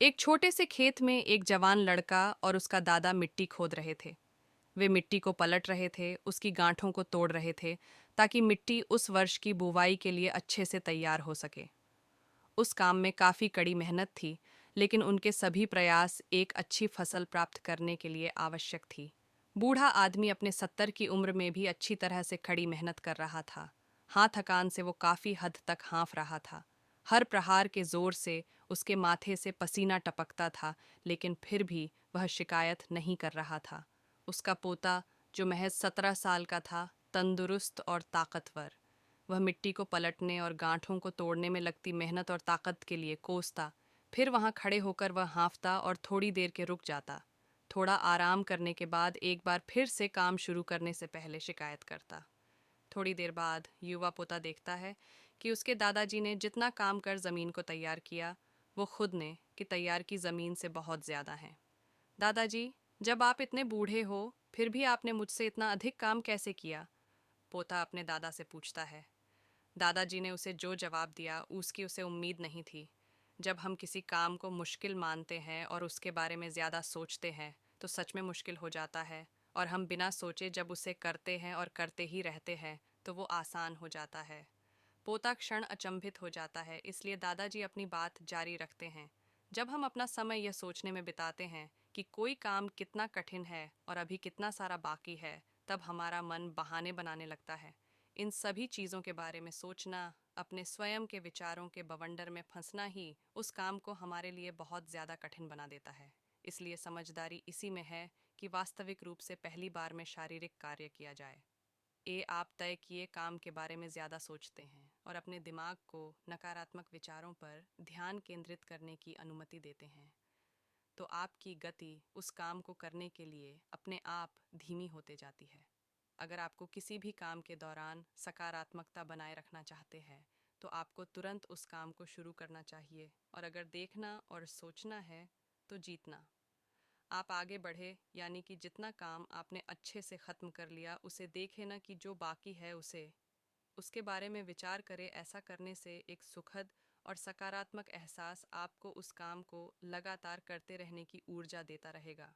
एक छोटे से खेत में एक जवान लड़का और उसका दादा मिट्टी खोद रहे थे। वे मिट्टी को पलट रहे थे, उसकी गांठों को तोड़ रहे थे ताकि मिट्टी उस वर्ष की बुवाई के लिए अच्छे से तैयार हो सके। उस काम में काफी कड़ी मेहनत थी, लेकिन उनके सभी प्रयास एक अच्छी फसल प्राप्त करने के लिए आवश्यक थी। बूढ़ा आदमी अपने 70 की उम्र में भी अच्छी तरह से कड़ी मेहनत कर रहा था। हाथ थकान से वो काफी हद तक हाँफ रहा था। हर प्रहार के जोर से उसके माथे से पसीना टपकता था, लेकिन फिर भी वह शिकायत नहीं कर रहा था। उसका पोता, जो महज 17 साल का था, तंदुरुस्त और ताकतवर, वह मिट्टी को पलटने और गांठों को तोड़ने में लगती मेहनत और ताकत के लिए कोसता। फिर वहां खड़े होकर वह हाँफता और थोड़ी देर के रुक जाता। थोड़ा आराम करने के बाद एक बार फिर से काम शुरू करने से पहले शिकायत करता। थोड़ी देर बाद युवा पोता देखता है कि उसके दादाजी ने जितना काम कर जमीन को तैयार किया, वो खुद ने कि तैयार की जमीन से बहुत ज्यादा है। दादाजी, जब आप इतने बूढ़े हो, फिर भी आपने मुझसे इतना अधिक काम कैसे किया? पोता अपने दादा से पूछता है। दादाजी ने उसे जो जवाब दिया, उसकी उसे उम्मीद नहीं थी। जब हम किसी काम को मुश्किल मानते हैं और उसके बारे में ज़्यादा सोचते हैं, तो सच में मुश्किल हो जाता है। और हम बिना सोचे जब उसे करते हैं और करते ही रहते हैं, तो वो आसान हो जाता है। पोता क्षण अचंभित हो जाता है, इसलिए दादाजी अपनी बात जारी रखते हैं। जब हम अपना समय यह सोचने में बिताते हैं कि कोई काम कितना कठिन है और अभी कितना सारा बाकी है, तब हमारा मन बहाने बनाने लगता है। इन सभी चीज़ों के बारे में सोचना, अपने स्वयं के विचारों के बवंडर में फंसना ही उस काम को हमारे लिए बहुत ज़्यादा कठिन बना देता है। इसलिए समझदारी इसी में है कि वास्तविक रूप से पहली बार में शारीरिक कार्य किया जाए। आप तय किए काम के बारे में ज़्यादा सोचते हैं और अपने दिमाग को नकारात्मक विचारों पर ध्यान केंद्रित करने की अनुमति देते हैं, तो आपकी गति उस काम को करने के लिए अपने आप धीमी होते जाती है। अगर आपको किसी भी काम के दौरान सकारात्मकता बनाए रखना चाहते हैं, तो आपको तुरंत उस काम को शुरू करना चाहिए, और अगर देखना और सोचना है, तो जीतना। आप आगे बढ़े, यानी कि जितना काम आपने अच्छे से ख़त्म कर लिया, उसे देखें ना कि जो बाकी है उसे उसके बारे में विचार करें। ऐसा करने से एक सुखद और सकारात्मक एहसास आपको उस काम को लगातार करते रहने की ऊर्जा देता रहेगा।